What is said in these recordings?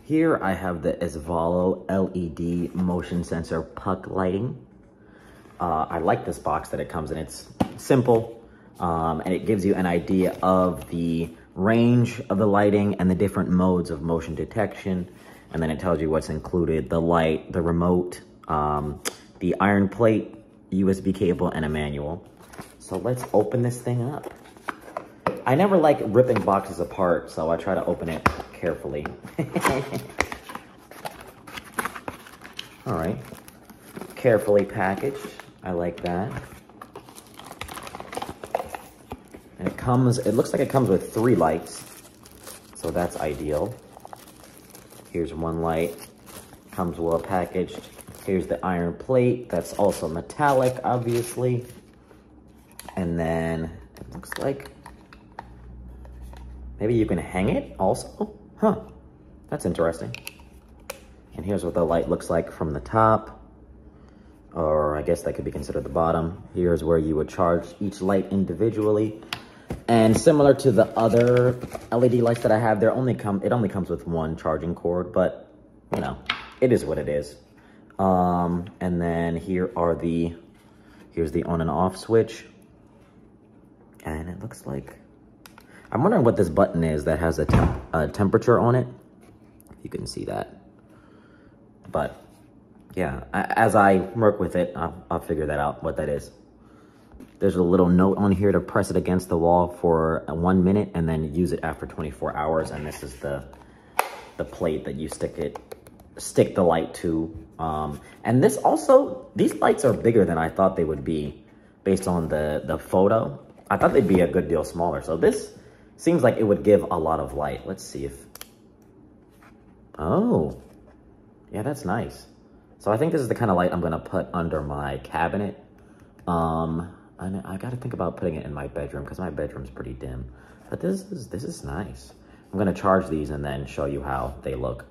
Here I have the Ezvalo LED motion sensor puck lighting. I like this box that it comes in. It's simple, and it gives you an idea of the range of the lighting and the different modes of motion detection. And then it tells you what's included: the light, the remote, the iron plate, USB cable, and a manual. So let's open this thing up. I never like ripping boxes apart, so I try to open it carefully. All right, carefully packaged. I like that. And it looks like it comes with 3 lights, so that's ideal. Here's one light, comes well packaged. Here's the iron plate, that's also metallic, obviously. And then it looks like maybe you can hang it also? Huh, that's interesting. And here's what the light looks like from the top, or I guess that could be considered the bottom. Here's where you would charge each light individually. And similar to the other LED lights that I have, it only comes with 1 charging cord, but you know, it is what it is. And then here's the on and off switch. And it looks like, I'm wondering what this button is that has a temperature on it. If you can see that. But yeah, as I work with it, I'll figure that out, what that is. There's a little note on here to press it against the wall for 1 minute and then use it after 24 hours. And this is the plate that you stick the light to. And these lights are bigger than I thought they would be based on the photo. I thought they'd be a good deal smaller. So this seems like it would give a lot of light. Let's see if, oh, yeah, that's nice. So I think this is the kind of light I'm gonna put under my cabinet. And I gotta think about putting it in my bedroom because my bedroom's pretty dim. But this is nice. I'm gonna charge these and then show you how they look.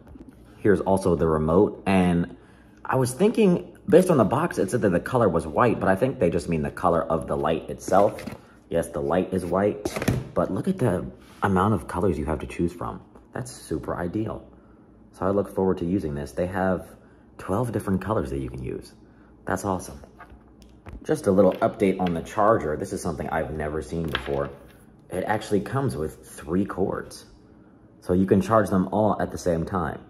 Here's also the remote, and I was thinking, based on the box, it said that the color was white, but I think they just mean the color of the light itself. Yes, the light is white, but look at the amount of colors you have to choose from. That's super ideal. So I look forward to using this. They have 12 different colors that you can use. That's awesome. Just a little update on the charger. This is something I've never seen before. It actually comes with 3 cords. So you can charge them all at the same time.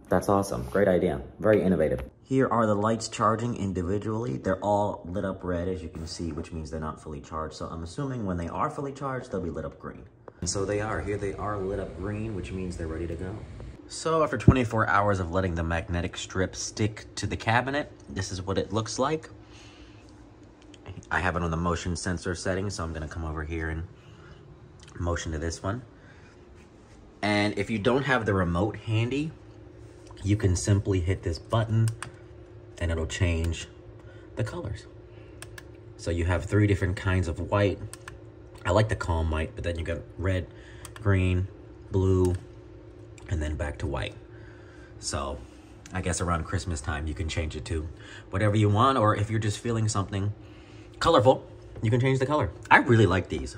That's awesome. Great idea. Very innovative. Here are the lights charging individually. They're all lit up red, as you can see, which means they're not fully charged. So I'm assuming when they are fully charged, they'll be lit up green. And so they are. Here they are lit up green, which means they're ready to go. So after 24 hours of letting the magnetic strip stick to the cabinet, this is what it looks like. I have it on the motion sensor setting, so I'm gonna come over here and motion to this one. And if you don't have the remote handy, you can simply hit this button and it'll change the colors. So you have 3 different kinds of white. I like the calm white, but then you got red, green, blue, and then back to white. So I guess around Christmas time, you can change it to whatever you want, or if you're just feeling something colorful, you can change the color. I really like these.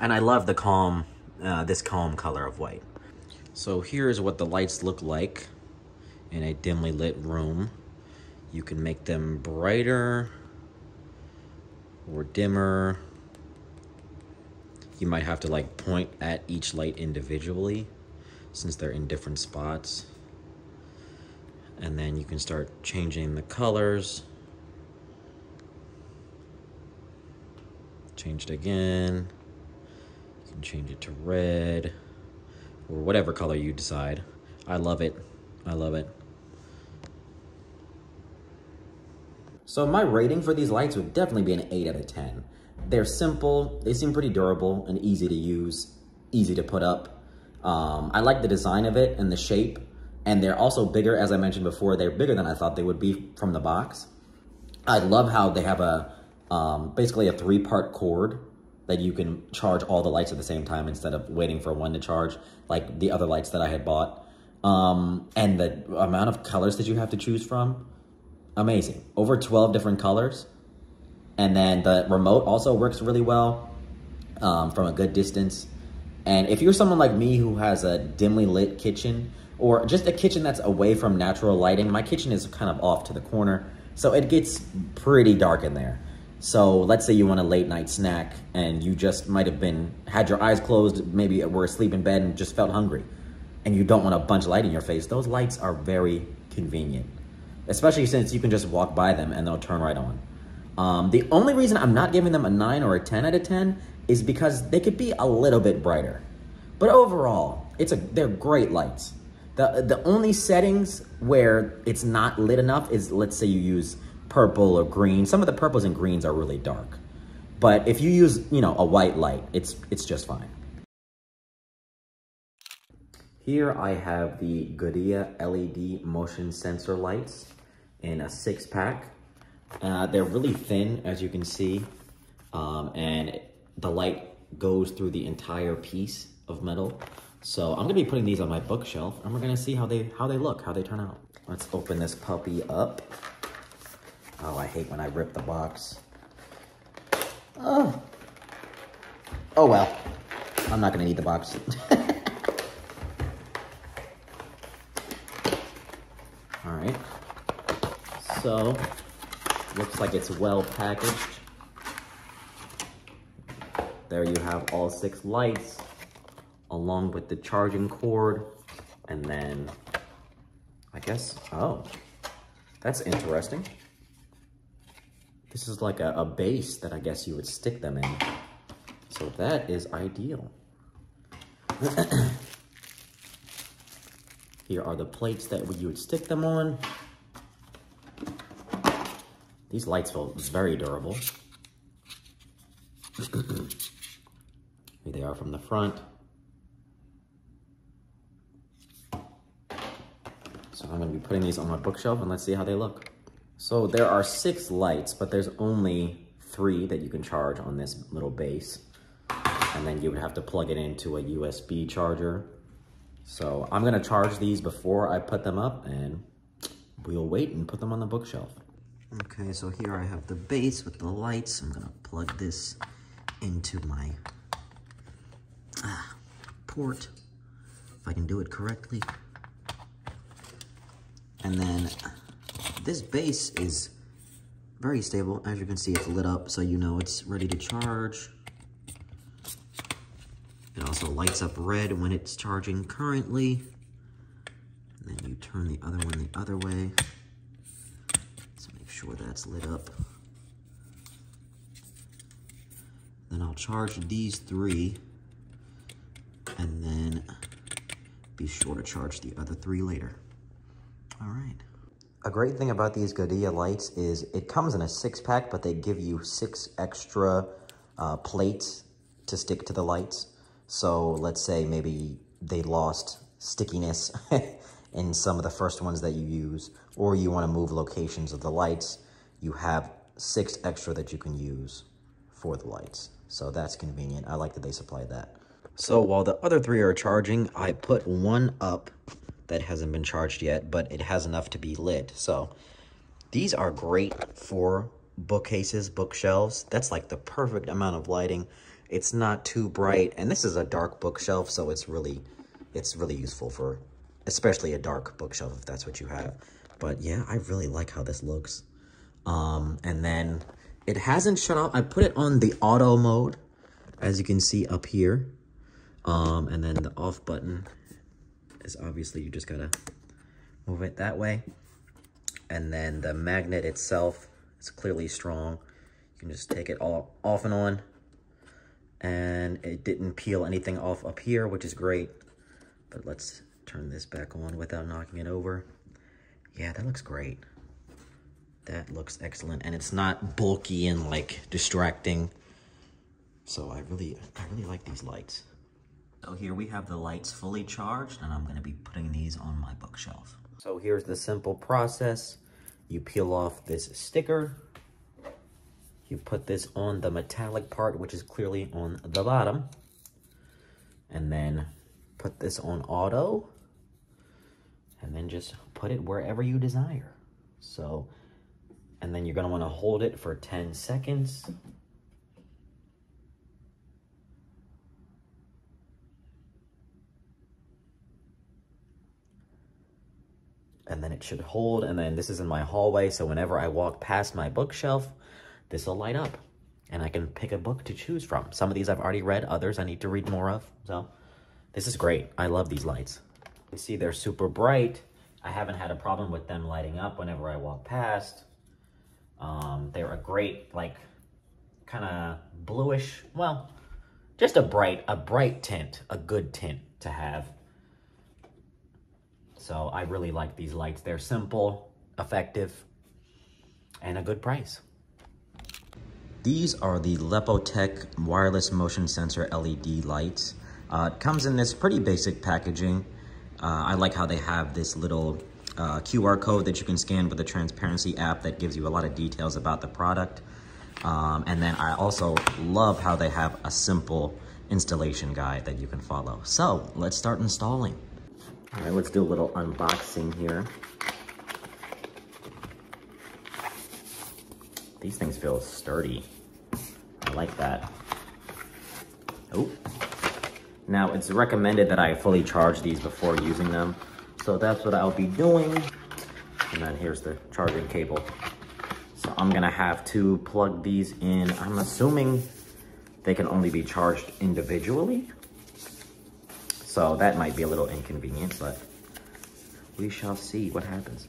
And I love the calm, this calm color of white. So here's what the lights look like in a dimly lit room. You can make them brighter or dimmer. You might have to like point at each light individually since they're in different spots. And then you can start changing the colors. Changed again. You can change it to red or whatever color you decide. I love it. I love it. So my rating for these lights would definitely be an 8 out of 10. They're simple, they seem pretty durable and easy to use, easy to put up. I like the design of it and the shape, and they're also bigger, as I mentioned before, they're bigger than I thought they would be from the box. I love how they have basically a 3-part cord that you can charge all the lights at the same time instead of waiting for one to charge, like the other lights that I had bought. And the amount of colors that you have to choose from, amazing. Over 12 different colors. And then the remote also works really well from a good distance. And if you're someone like me who has a dimly lit kitchen, or just a kitchen that's away from natural lighting. My kitchen is kind of off to the corner, so it gets pretty dark in there. So let's say you want a late night snack and you just might have had your eyes closed, maybe were asleep in bed and just felt hungry, and you don't want a bunch of light in your face. Those lights are very convenient, especially since you can just walk by them and they'll turn right on. The only reason I'm not giving them a 9 or a 10 out of 10 is because they could be a little bit brighter. But overall, they're great lights. The only settings where it's not lit enough is, let's say you use purple or green. Some of the purples and greens are really dark. But if you use, a white light, it's just fine. Here I have the Goodea LED motion sensor lights in a 6-pack. They're really thin, as you can see, and the light goes through the entire piece of metal. So I'm gonna be putting these on my bookshelf, and we're gonna see how they look, how they turn out. Let's open this puppy up. Oh, I hate when I rip the box. Oh well, I'm not gonna need the box. All right, so looks like it's well packaged. There you have all 6 lights, along with the charging cord, and then I guess, oh, that's interesting. This is like a base that I guess you would stick them in. So that is ideal. Here are the plates that you would stick them on. These lights feel very durable. Here they are from the front. So I'm gonna be putting these on my bookshelf and let's see how they look. So there are 6 lights, but there's only 3 that you can charge on this little base. And then you would have to plug it into a USB charger. So I'm gonna charge these before I put them up, and we'll wait and put them on the bookshelf. Okay, so here I have the base with the lights. I'm gonna plug this into my port, if I can do it correctly. And then this base is very stable. As you can see, it's lit up, so you know it's ready to charge. It also lights up red when it's charging currently. And then you turn the other one the other way. Let's make sure that's lit up. Then I'll charge these 3, and then be sure to charge the other 3 later. All right. A great thing about these Goodea lights is it comes in a 6-pack, but they give you 6 extra plates to stick to the lights. So let's say maybe they lost stickiness in some of the first ones that you use, or you want to move locations of the lights, you have 6 extra that you can use for the lights. So that's convenient. I like that they supplied that. So while the other 3 are charging, I put one up that hasn't been charged yet, but it has enough to be lit. So these are great for bookcases, bookshelves. That's like the perfect amount of lighting. It's not too bright, and this is a dark bookshelf, so it's really useful for especially a dark bookshelf if that's what you have. But yeah, I really like how this looks. And then it hasn't shut off. I put it on the auto mode, as you can see up here. And then the off button is obviously you just gotta move it that way. And then the magnet itself is clearly strong. You can just take it all off and on. And it didn't peel anything off up here, which is great. But let's turn this back on without knocking it over. Yeah, that looks great. That looks excellent. And it's not bulky and like distracting. So I really like these lights. So here we have the lights fully charged, and I'm gonna be putting these on my bookshelf. So here's the simple process. You peel off this sticker. You put this on the metallic part, which is clearly on the bottom. And then put this on auto. And then just put it wherever you desire. So, and then you're gonna wanna hold it for 10 seconds. And then it should hold. And then this is in my hallway. So whenever I walk past my bookshelf, this will light up. And I can pick a book to choose from. Some of these I've already read. Others I need to read more of. So this is great. I love these lights. You can see they're super bright. I haven't had a problem with them lighting up whenever I walk past. They're a great, like, kind of bluish, well, just a bright tint, a good tint to have. So I really like these lights. They're simple, effective, and a good price. These are the Lepotec wireless motion sensor LED lights. It comes in this pretty basic packaging. I like how they have this little QR code that you can scan with the transparency app that gives you a lot of details about the product. And then I also love how they have a simple installation guide that you can follow. So let's start installing. All right, let's do a little unboxing here. These things feel sturdy. I like that. Oh. Now, it's recommended that I fully charge these before using them. So that's what I'll be doing. And then here's the charging cable. So I'm gonna have to plug these in. I'm assuming they can only be charged individually. So that might be a little inconvenient, but we shall see what happens.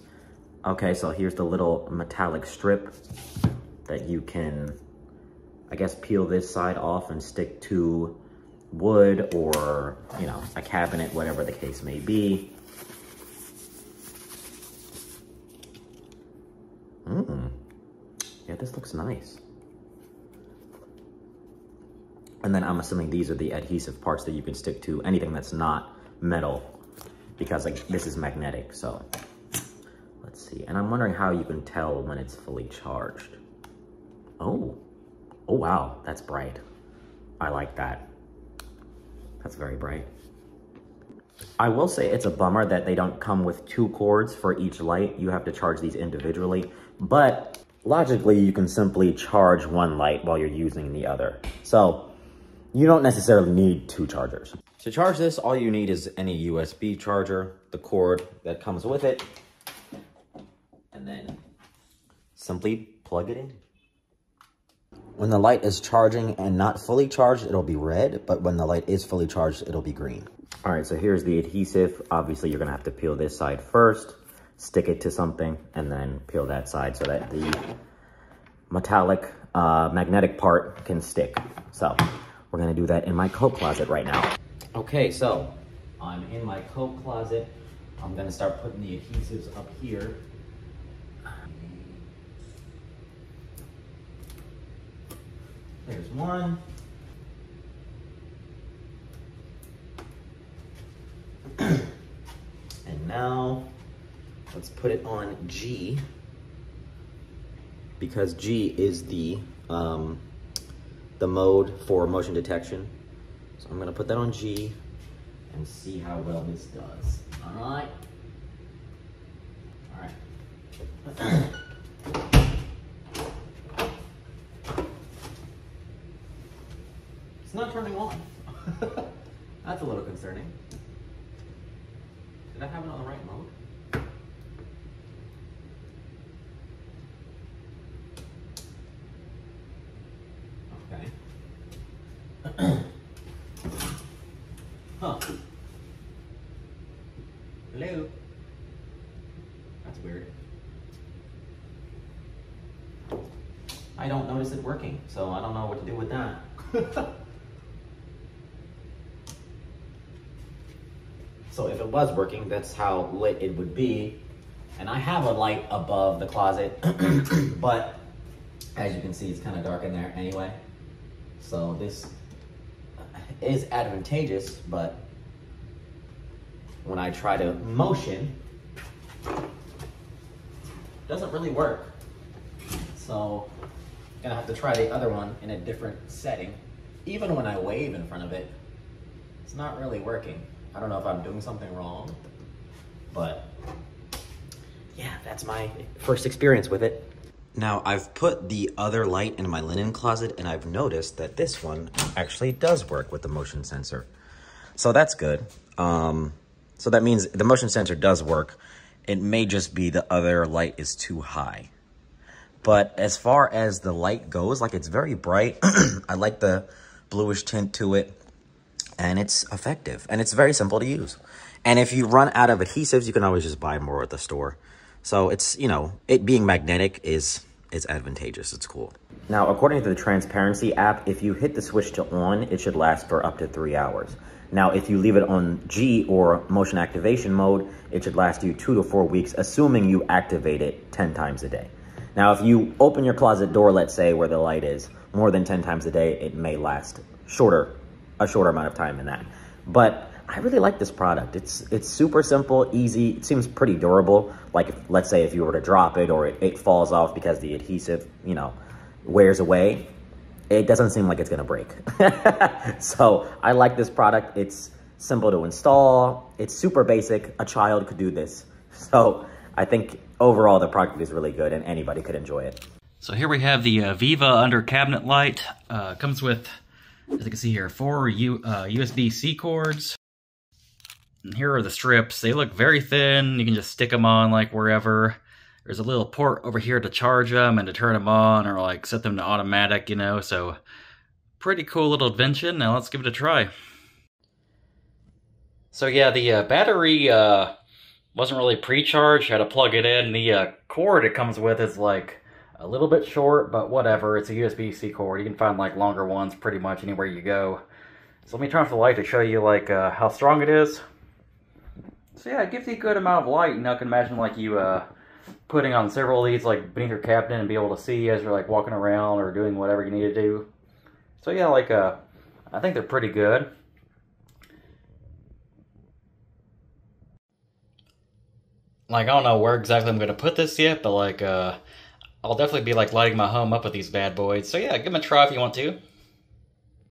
Okay, so here's the little metallic strip that you can, I guess, peel this side off and stick to wood or, you know, a cabinet, whatever the case may be. Yeah, this looks nice. And then I'm assuming these are the adhesive parts that you can stick to anything that's not metal, because like this is magnetic. So let's see. And I'm wondering how you can tell when it's fully charged. Oh wow, that's bright. I like that. That's very bright. I will say it's a bummer that they don't come with 2 cords for each light. You have to charge these individually, but logically you can simply charge one light while you're using the other. So you don't necessarily need 2 chargers. To charge this, all you need is any USB charger, the cord that comes with it, and then simply plug it in. When the light is charging and not fully charged, it'll be red, but when the light is fully charged, it'll be green. All right, so here's the adhesive. Obviously, you're gonna have to peel this side first, stick it to something, and then peel that side so that the metallic magnetic part can stick. So we're gonna do that in my coat closet right now. Okay, so I'm in my coat closet. I'm gonna start putting the adhesives up here. There's one. And now let's put it on G, because G is the mode for motion detection. So I'm gonna put that on G and see how well this does. All right. All right. It's not turning on. That's a little concerning. Did I have it on the right mode? Okay. Huh. Hello? That's weird. I don't notice it working, so I don't know what to do with that. So if it was working, that's how lit it would be. And I have a light above the closet, but as you can see, it's kind of dark in there anyway. So this is advantageous, but when I try to motion, it doesn't really work. So I'm gonna have to try the other one in a different setting. Even when I wave in front of it, it's not really working. I don't know if I'm doing something wrong, but yeah, that's my first experience with it. Now, I've put the other light in my linen closet, and I've noticed that this one actually does work with the motion sensor. So that's good. So that means the motion sensor does work, It may just be the other light is too high. But as far as the light goes, like, it's very bright. I like the bluish tint to it. And it's effective. And it's very simple to use. And if you run out of adhesives, you can always just buy more at the store. So it's, you know, it being magnetic is advantageous. It's cool. Now, according to the Transparency app, if you hit the switch to on, it should last for up to 3 hours. Now, if you leave it on G or motion activation mode, it should last you 2 to 4 weeks, assuming you activate it 10 times a day. Now, if you open your closet door, let's say, where the light is, more than 10 times a day, it may last a shorter amount of time than that. But I really like this product. It's super simple, easy. It seems pretty durable. Like, let's say if you were to drop it or it falls off because the adhesive, you know, wears away, it doesn't seem like it's gonna break. So I like this product. It's simple to install. It's super basic. A child could do this. So I think overall the product is really good and anybody could enjoy it. So here we have the Viva Under Cabinet Light. Comes with, as you can see here, 4 USB-C cords. And here are the strips. They look very thin. You can just stick them on like wherever. There's a little port over here to charge them and to turn them on or like set them to automatic, you know. So pretty cool little invention. Now let's give it a try. So yeah, the battery wasn't really pre-charged. I had to plug it in. The cord it comes with is like a little bit short, but whatever. It's a USB-C cord. You can find like longer ones pretty much anywhere you go. So let me turn off the light to show you like how strong it is. So yeah, it gives you a good amount of light. You know, I can imagine like you putting on several of these like beneath your cabinet and be able to see as you're like walking around or doing whatever you need to do. So yeah, like I think they're pretty good. Like, I don't know where exactly I'm going to put this yet, but like I'll definitely be like lighting my home up with these bad boys. So yeah, give them a try if you want to.